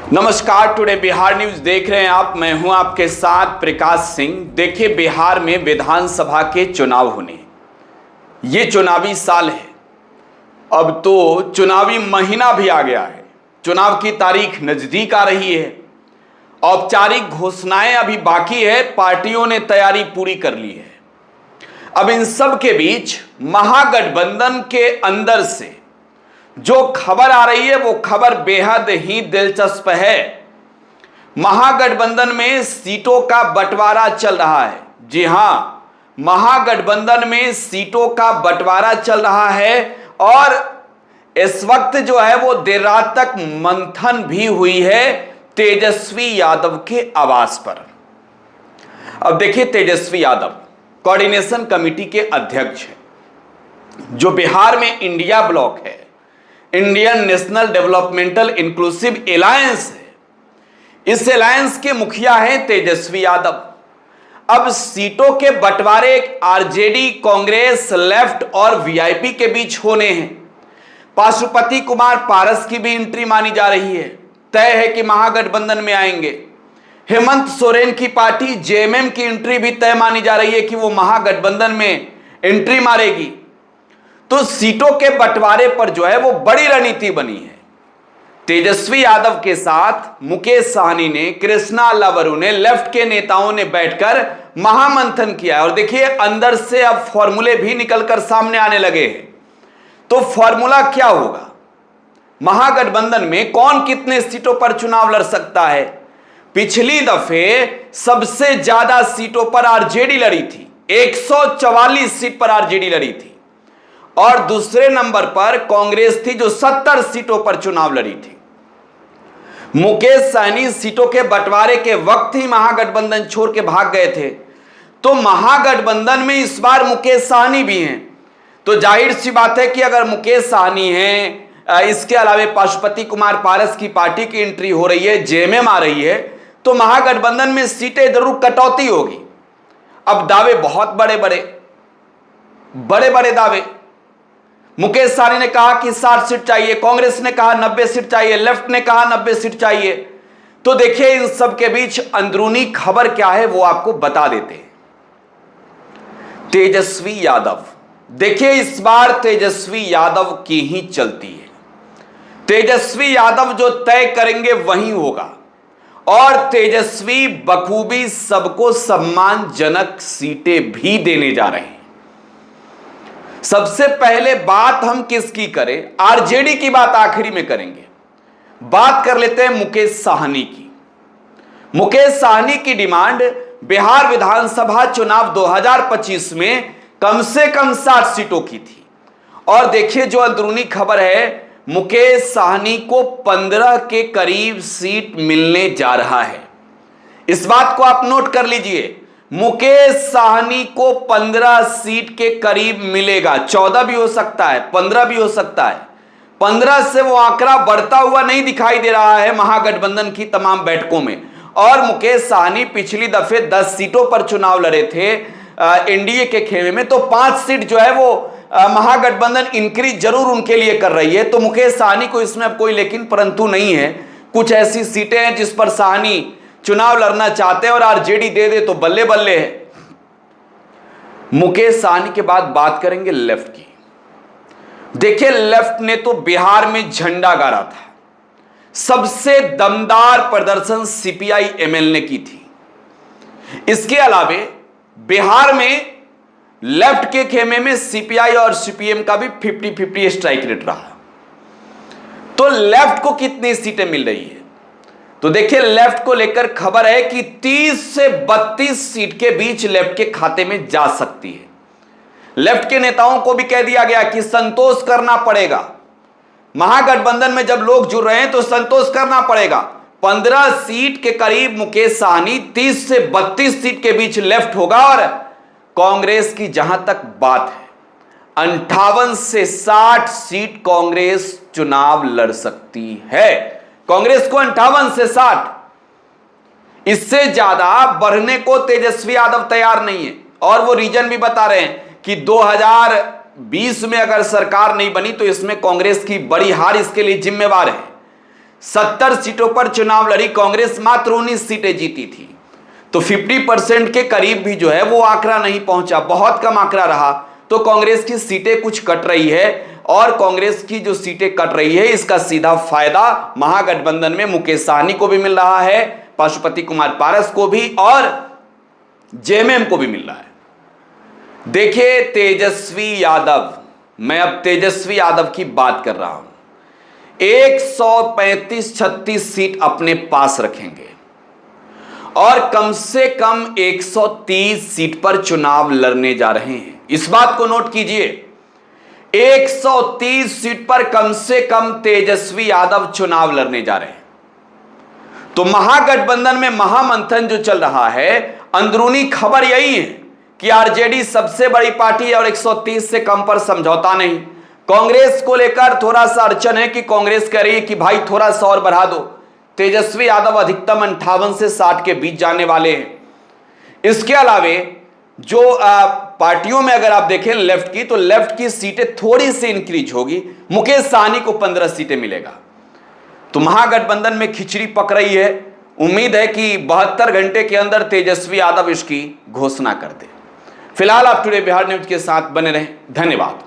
नमस्कार, today Bihar news देख रहे हैं आप। मैं हूं आपके साथ प्रकाश सिंह। देखिए, बिहार में विधानसभा के चुनाव होने, ये चुनावी साल है। अब तो चुनावी महीना भी आ गया है, चुनाव की तारीख नजदीक आ रही है। औपचारिक घोषणाएं अभी बाकी है, पार्टियों ने तैयारी पूरी कर ली है। अब इन सब के बीच महागठबंधन के अंदर से जो खबर आ रही है वो खबर बेहद ही दिलचस्प है। महागठबंधन में सीटों का बंटवारा चल रहा है। जी हां, महागठबंधन में सीटों का बंटवारा चल रहा है और इस वक्त जो है वो देर रात तक मंथन भी हुई है तेजस्वी यादव के आवास पर। अब देखिए, तेजस्वी यादव कोऑर्डिनेशन कमेटी के अध्यक्ष हैं। जो बिहार में इंडिया ब्लॉक है, Indian National Developmental Inclusive Alliance है, इस एलायंस के मुखिया हैं तेजस्वी यादव। अब सीटों के बंटवारे आरजेडी, कांग्रेस, लेफ्ट और वीआईपी के बीच होने हैं। पाशुपति कुमार पारस की भी एंट्री मानी जा रही है, तय है कि महागठबंधन में आएंगे। हेमंत सोरेन की पार्टी जेएमएम की एंट्री भी तय मानी जा रही है कि वो महागठबंधन में एंट्री मारेगी। तो सीटों के बंटवारे पर जो है वो बड़ी रणनीति बनी है। तेजस्वी यादव के साथ मुकेश सहनी ने, कृष्णा लवरू ने, लेफ्ट के नेताओं ने बैठकर महामंथन किया है। और देखिए, अंदर से अब फॉर्मूले भी निकलकर सामने आने लगे हैं। तो फॉर्मूला क्या होगा? महागठबंधन में कौन कितने सीटों पर चुनाव लड़ सकता है? पिछली दफे सबसे ज्यादा सीटों पर आरजेडी लड़ी थी, 144 सीट पर आरजेडी लड़ी थी। और दूसरे नंबर पर कांग्रेस थी जो 70 सीटों पर चुनाव लड़ी थी। मुकेश सहनी सीटों के बंटवारे के वक्त ही महागठबंधन छोड़ के भाग गए थे। तो महागठबंधन में इस बार मुकेश सहनी भी हैं। तो जाहिर सी बात है कि अगर मुकेश सहनी हैं, इसके अलावा पाशुपति कुमार पारस की पार्टी की एंट्री हो रही है, जेएमएम आ रही है, तो महागठबंधन में सीटें जरूर कटौती होगी। अब दावे बहुत बड़े बड़े दावे। मुकेश सहनी ने कहा कि 60 सीट चाहिए, कांग्रेस ने कहा 90 सीट चाहिए, लेफ्ट ने कहा 90 सीट चाहिए। तो देखिए, इन सब के बीच अंदरूनी खबर क्या है वो आपको बता देते हैं। तेजस्वी यादव, देखिए इस बार तेजस्वी यादव की ही चलती है। तेजस्वी यादव जो तय करेंगे वही होगा। और तेजस्वी बखूबी सबको सम्मानजनक सीटें भी देने जा रहे हैं। सबसे पहले बात हम किसकी करें? आरजेडी की बात आखिरी में करेंगे। बात कर लेते हैं मुकेश सहनी की। मुकेश सहनी की डिमांड बिहार विधानसभा चुनाव 2025 में कम से कम 60 सीटों की थी। और देखिए, जो अंदरूनी खबर है, मुकेश सहनी को 15 के करीब सीट मिलने जा रहा है। इस बात को आप नोट कर लीजिए। मुकेश सहनी को 15 सीट के करीब मिलेगा। 14 भी हो सकता है, 15 भी हो सकता है। 15 से वो आंकड़ा बढ़ता हुआ नहीं दिखाई दे रहा है महागठबंधन की तमाम बैठकों में। और मुकेश सहनी पिछली दफे 10 सीटों पर चुनाव लड़े थे एनडीए के खेमे में। तो 5 सीट जो है वो महागठबंधन इंक्रीज जरूर उनके लिए कर रही है। तो मुकेश सहनी को इसमें अब कोई लेकिन परंतु नहीं है। कुछ ऐसी सीटें हैं जिस पर सहनी चुनाव लड़ना चाहते हैं और आरजेडी दे दे तो बल्ले बल्ले है। मुकेश सहनी के बाद बात करेंगे लेफ्ट की। देखिए, लेफ्ट ने तो बिहार में झंडा गाड़ा था। सबसे दमदार प्रदर्शन सीपीआई एमएल ने की थी। इसके अलावे बिहार में लेफ्ट के खेमे में सीपीआई और सीपीएम का भी 50-50 स्ट्राइक रेट रहा। तो लेफ्ट को कितनी सीटें मिल रही है? तो देखिए, लेफ्ट को लेकर खबर है कि 30 से 32 सीट के बीच लेफ्ट के खाते में जा सकती है। लेफ्ट के नेताओं को भी कह दिया गया कि संतोष करना पड़ेगा। महागठबंधन में जब लोग जुड़ रहे हैं तो संतोष करना पड़ेगा। 15 सीट के करीब मुकेश सहनी, 30 से 32 सीट के बीच लेफ्ट होगा। और कांग्रेस की जहां तक बात है, 58 से 60 सीट कांग्रेस चुनाव लड़ सकती है। कांग्रेस को 58 से 60, इससे ज्यादा बढ़ने को तेजस्वी यादव तैयार नहीं है। और वो रीजन भी बता रहे हैं कि 2020 में अगर सरकार नहीं बनी तो इसमें कांग्रेस की बड़ी हार इसके लिए जिम्मेवार है। 70 सीटों पर चुनाव लड़ी कांग्रेस, मात्र 19 सीटें जीती थी। तो 50% के करीब भी जो है वो आंकड़ा नहीं पहुंचा, बहुत कम आंकड़ा रहा। तो कांग्रेस की सीटें कुछ कट रही है, और कांग्रेस की जो सीटें कट रही है इसका सीधा फायदा महागठबंधन में मुकेश सहनी को भी मिल रहा है, पशुपति कुमार पारस को भी, और जेएमएम को भी मिल रहा है। देखिए तेजस्वी यादव, मैं अब तेजस्वी यादव की बात कर रहा हूं, 135-36 सीट अपने पास रखेंगे और कम से कम 130 सीट पर चुनाव लड़ने जा रहे हैं। इस बात को नोट कीजिए, 130 सीट पर कम से कम तेजस्वी यादव चुनाव लड़ने जा रहे हैं। तो महागठबंधन में महामंथन जो चल रहा है, अंदरूनी खबर यही है कि आरजेडी सबसे बड़ी पार्टी है और 130 से कम पर समझौता नहीं। कांग्रेस को लेकर थोड़ा सा अड़चन है कि कांग्रेस कह रही है कि भाई थोड़ा सा और बढ़ा दो। तेजस्वी यादव अधिकतम 58 से 60 के बीच जाने वाले हैं। इसके अलावे जो पार्टियों में अगर आप देखें लेफ्ट की, तो लेफ्ट की सीटें थोड़ी सी इंक्रीज होगी, मुकेश सहनी को 15 सीटें मिलेगा। तो महागठबंधन में खिचड़ी पक रही है। उम्मीद है कि 72 घंटे के अंदर तेजस्वी यादव इसकी घोषणा कर दे। फिलहाल आप टुडे बिहार न्यूज के साथ बने रहें। धन्यवाद।